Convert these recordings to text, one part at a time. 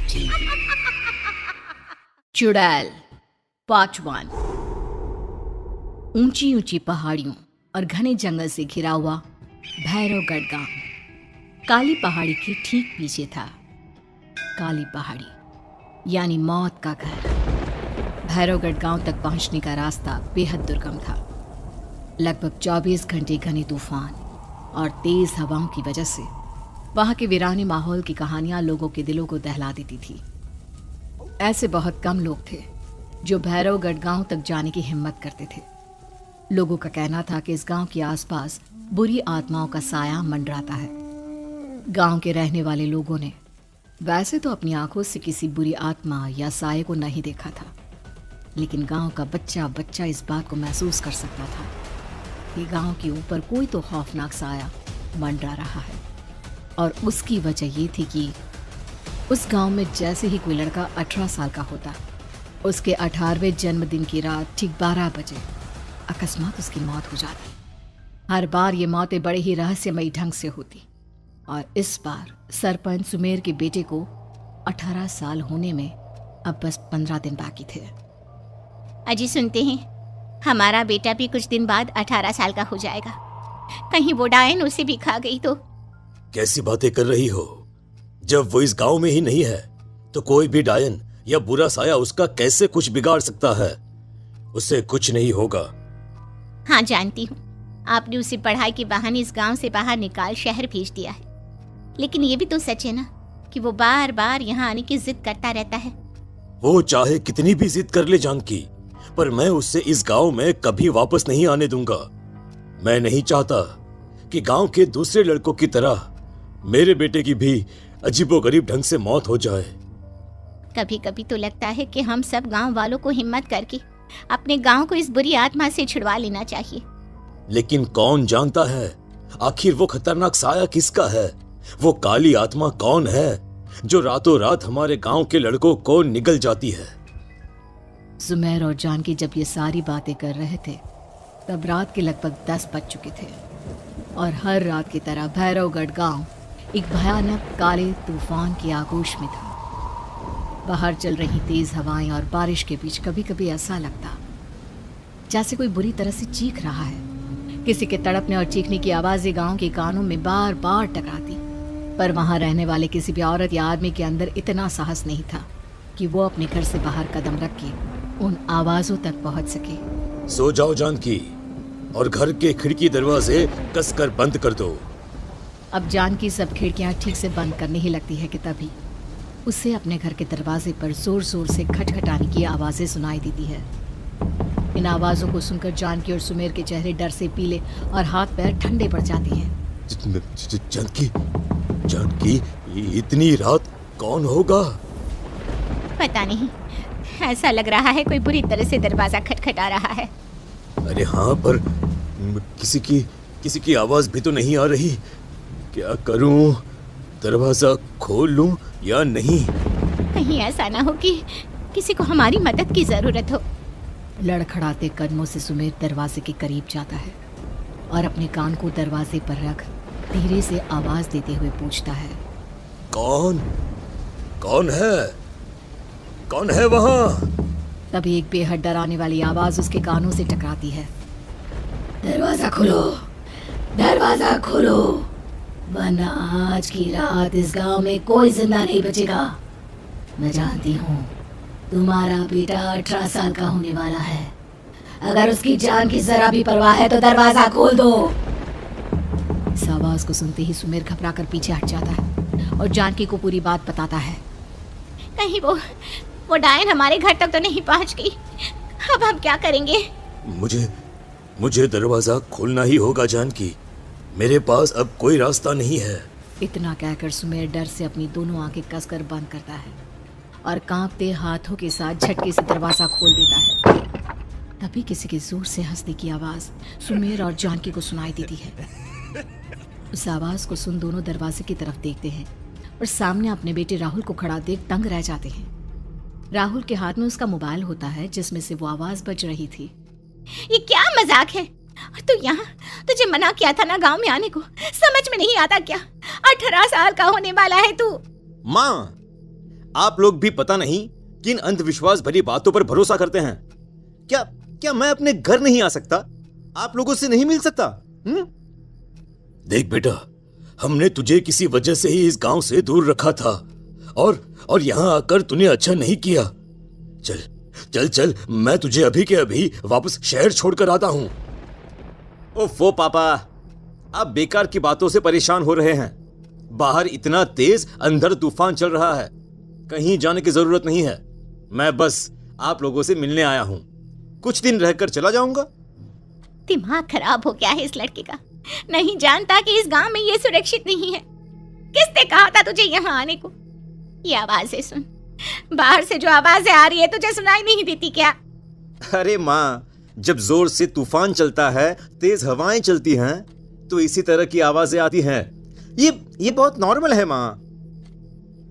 TV. चुड़ैल part 1। ऊंची ऊंची पहाड़ियों और घने जंगल से घिरा हुआ भैरवगढ़ गांव काली पहाड़ी के ठीक पीछे था। काली पहाड़ी यानी मौत का घर। भैरवगढ़ गांव तक पहुंचने का रास्ता बेहद दुर्गम था। लगभग 24 घंटे घने तूफान और तेज हवाओं की वजह से वहां के वीराने माहौल की कहानियां लोगों के दिलों को दहला देती थी। ऐसे बहुत कम लोग थे जो भैरवगढ़ गांव तक जाने की हिम्मत करते थे। लोगों का कहना था कि इस गांव के आसपास बुरी आत्माओं का साया मंडराता है। गांव के रहने वाले लोगों ने वैसे तो अपनी आंखों से किसी बुरी आत्मा या साये को नहीं देखा था, लेकिन गांव का बच्चा बच्चा इस बात को महसूस कर सकता था कि गांव के ऊपर कोई तो खौफनाक साया मंडरा रहा है। और उसकी वजह ये थी कि उस गांव में जैसे ही कोई लड़का 18 साल का होता, उसके 18वें जन्मदिन की रात ठीक 12 बजे अकस्मात उसकी मौत हो जाती। हर बार ये मौतें बड़े ही रहस्यमयी ढंग से होती और इस बार सरपंच सुमेर के बेटे को 18 साल होने में अब बस 15 दिन बाकी थे। अजी सुनते हैं, हमारा बेटा भी कुछ दिन बाद 18 साल का हो जाएगा। कहीं वो डायन उसे भी खा गई तो? कैसी बातें कर रही हो? जब वो इस गांव में ही नहीं है तो कोई भी डायन या बुरा साया उसका कैसे कुछ बिगाड़ सकता है? उसे कुछ नहीं होगा। हाँ जानती हूँ, आपने उसे पढ़ाई के बहाने इस गांव से बाहर निकाल शहर भेज दिया है, लेकिन ये भी तो सच है ना कि वो बार बार यहाँ आने की जिद करता रहता है। वो चाहे कितनी भी जिद कर ले जानकी, पर मैं उससे इस गांव में कभी वापस नहीं आने दूंगा। मैं नहीं चाहता कि गांव के दूसरे लड़कों की तरह मेरे बेटे की भी अजीबोगरीब ढंग से मौत हो जाए। कभी कभी तो लगता है कि हम सब गांव वालों को हिम्मत करके अपने गांव को इस बुरी आत्मा से छुड़वा लेना चाहिए। लेकिन कौन जानता है आखिर वो खतरनाक साया किसका है? वो काली आत्मा कौन है जो रातों रात हमारे गांव के लड़कों को निगल जाती है? सुमेर और जानकी जब ये सारी बातें कर रहे थे तब रात के लगभग 10 बज चुके थे और हर रात की तरह भैरवगढ़ गांव एक भयानक काले तूफान की आगोश में था। बाहर चल रही तेज हवाएं और बारिश के बीच कभी कभी ऐसा लगता जैसे कोई बुरी तरह से चीख रहा है। किसी के तड़पने और चीखने की आवाजें गांव के कानों में बार बार टकराती, पर वहां रहने वाले किसी भी औरत या आदमी के अंदर इतना साहस नहीं था कि वो अपने घर से बाहर कदम रख के उन आवाजों तक पहुंच सके। सो जाओ जानकी और घर के खिड़की दरवाजे कसकर बंद कर दो। अब जानकी सब खिड़कियां ठीक से बंद करने ही लगती है कि तभी उसे अपने घर के दरवाजे पर जोर जोर से खटखटाने की आवाजें सुनाई देती है। इन आवाजों को सुनकर जानकी और सुमेर के चेहरे डर से पीले और हाथ पैर ठंडे पड़ जाते हैं। जानकी, जानकी, इतनी रात कौन होगा? पता नहीं, ऐसा लग रहा है कोई बुरी तरह से दरवाजा खटखटा रहा है। अरे हाँ, पर किसी की आवाज भी तो नहीं आ रही। क्या करूं? दरवाजा खोल लूं या नहीं? कहीं ऐसा ना हो कि किसी को हमारी मदद की जरूरत हो। लड़खड़ाते कदमों से सुमेर दरवाजे के करीब जाता है और अपने कान को दरवाजे पर रख धीरे से आवाज देते हुए पूछता है, कौन है? कौन है वहां? तभी एक बेहद डराने वाली आवाज उसके कानों से टकराती है। दरवाजा खोलो, दरवाजा खोलो, वरना आज की रात इस गांव में कोई जिंदा नहीं बचेगा। मैं जानती हूँ तुम्हारा बेटा 18 साल का होने वाला है। अगर उसकी जान की जरा भी परवाह है तो दरवाजा खोल दो। इस आवाज को सुनते ही सुमेर घबरा कर पीछे हट जाता है और जानकी को पूरी बात बताता है। कहीं वो डायन हमारे घर तक तो नहीं पहुंच गई? अब हम क्या करेंगे? मुझे दरवाजा खोलना ही होगा जानकी। मेरे पास अब कोई रास्ता नहीं है। इतना कहकर सुमेर डर से अपनी दोनों आंखें कसकर बंद करता है और कांपते हाथों के साथ झटके से दरवाजा खोल देता है। तभी किसी के जोर से हंसने की आवाज सुमेर और जानकी को सुनाई देती है। उस आवाज को सुन दोनों दरवाजे की तरफ देखते हैं और सामने अपने बेटे राहुल को खड़ा देख दंग रह जाते हैं। राहुल के हाथ में उसका मोबाइल होता है जिसमें से वो आवाज बज रही थी। ये क्या मजाक है? तो यहाँ तुझे मना किया था ना गांव में आने को, समझ में नहीं आता क्या? 18 साल का होने वाला है तू। माँ, आप लोग भी पता नहीं किन अंधविश्वास भरी बातों पर भरोसा करते हैं। क्या क्या मैं अपने घर नहीं आ सकता? आप लोगों से नहीं मिल सकता? देख बेटा, हमने तुझे किसी वजह से ही इस गांव से दूर रखा था और यहां आकर तूने अच्छा नहीं किया। चल चल चल, मैं तुझे अभी के अभी वापस शहर छोड़कर आता हूं। ओफो पापा, आप बेकार की बातों से परेशान हो रहे हैं। बाहर इतना तेज अंधड़ तूफान चल रहा है, कहीं जाने की जरूरत नहीं है। मैं बस आप लोगों से मिलने आया हूं, कुछ दिन रहकर चला जाऊंगा। दिमाग खराब हो गया है इस लड़के का, नहीं जानता कि इस गांव में ये सुरक्षित नहीं है। किसने कहा था तुझे यहाँ आने को? ये आवाजें सुन, बाहर से जो आवाजें आ रही है तुझे सुनाई नहीं देती क्या? अरे माँ, जब जोर से तूफान चलता है, तेज हवाएं चलती हैं, तो इसी तरह की आवाजें आती हैं। ये बहुत नॉर्मल है माँ।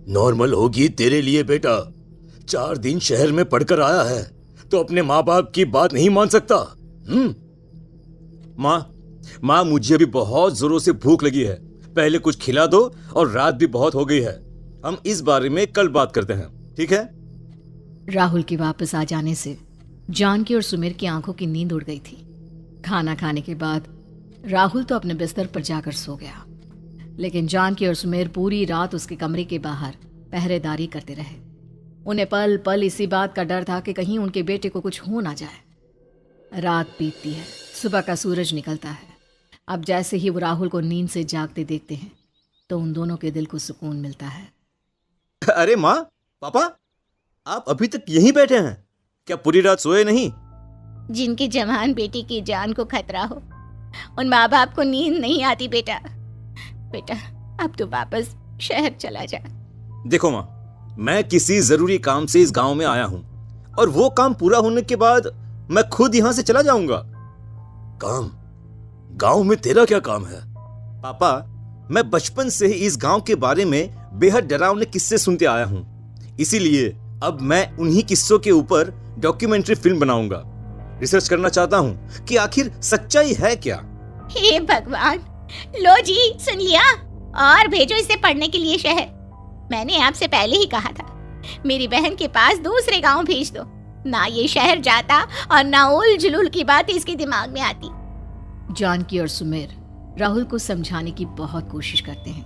नॉर्मल होगी तेरे लिए बेटा। 4 दिन शहर में पढ़कर आया है तो अपने माँ बाप की बात नहीं मान सकता। माँ, मुझे अभी बहुत जोरों से भूख लगी है, पहले कुछ खिला दो, और रात भी बहुत हो गई है। हम इस बारे में कल बात करते हैं, ठीक है? राहुल के वापस आ जाने से जानकी और सुमेर की आंखों की नींद उड़ गई थी। खाना खाने के बाद राहुल तो अपने बिस्तर पर जाकर सो गया, लेकिन जानकी और सुमेर पूरी रात उसके कमरे के बाहर पहरेदारी करते रहे। उन्हें पल पल इसी बात का डर था कि कहीं उनके बेटे को कुछ हो ना जाए। रात बीतती है, सुबह का सूरज निकलता है। अब जैसे ही वो राहुल को नींद से जागते देखते हैं तो उन दोनों के दिल को सुकून मिलता है। अरे माँ, पापा, आप अभी तक यहीं बैठे हैं? क्या पूरी रात सोए नहीं? जिनकी जवान बेटी की जान को खतरा हो, उन माँ बाप को नींद नहीं आती बेटा। बेटा, अब तो वापस शहर चला जा। देखो माँ, मैं किसी जरूरी काम से इस गांव में आया हूँ, और वो काम पूरा होने के बाद मैं खुद यहाँ से चला जाऊंगा। काम? गांव में तेरा क्या काम है? पापा, मैं बचपन से ही इस गांव के बारे में बेहद डरावने किस्से सुनते आया हूँ, इसीलिए अब मैं उन्हीं किस्सों के ऊपर डॉक्यूमेंट्री फिल्म बनाऊंगा। रिसर्च करना चाहता हूँ कि आखिर सच्चाई है क्या। हे भगवान, लो जी, सुन लिया, और भेजो इसे पढ़ने के लिए शहर। मैंने आपसे पहले ही कहा था, मेरी बहन के पास दूसरे गांव भेज दो। ना ये शहर जाता और ना उल जुलूल की बात इसके दिमाग में आती। जानकी और सुमेर राहुल को समझाने की बहुत कोशिश करते हैं,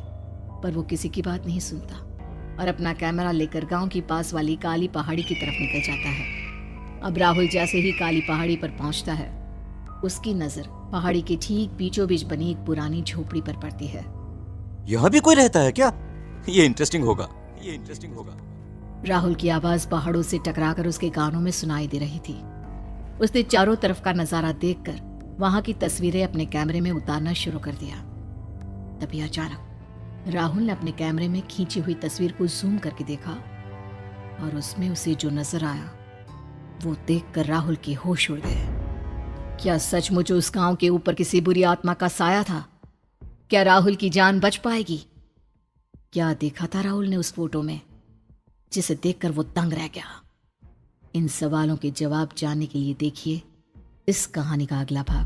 पर वो किसी की बात नहीं सुनता और अपना कैमरा लेकर गांव की पास वाली काली पहाड़ी की तरफ निकल जाता है। अब राहुल जैसे ही काली पहाड़ी पर पहुंचता है, उसकी नजर पहाड़ी के ठीक बीचों बीच बनी एक पुरानी झोपड़ी पर पड़ती है। यहाँ भी कोई रहता है क्या? ये इंटरेस्टिंग होगा। राहुल की आवाज पहाड़ों से टकराकर उसके कानों में सुनाई दे रही थी। उसने चारों तरफ का नजारा देखकर वहां की तस्वीरें अपने कैमरे में उतारना शुरू कर दिया। तभी अचानक राहुल ने अपने कैमरे में खींची हुई तस्वीर को जूम करके देखा और उसमें उसे जो नजर आया वो देखकर राहुल के होश उड़ गए। क्या सचमुच उस गांव के ऊपर किसी बुरी आत्मा का साया था? क्या राहुल की जान बच पाएगी? क्या देखा था राहुल ने उस फोटो में जिसे देखकर वो दंग रह गया? इन सवालों के जवाब जानने के लिए देखिए इस कहानी का अगला भाग।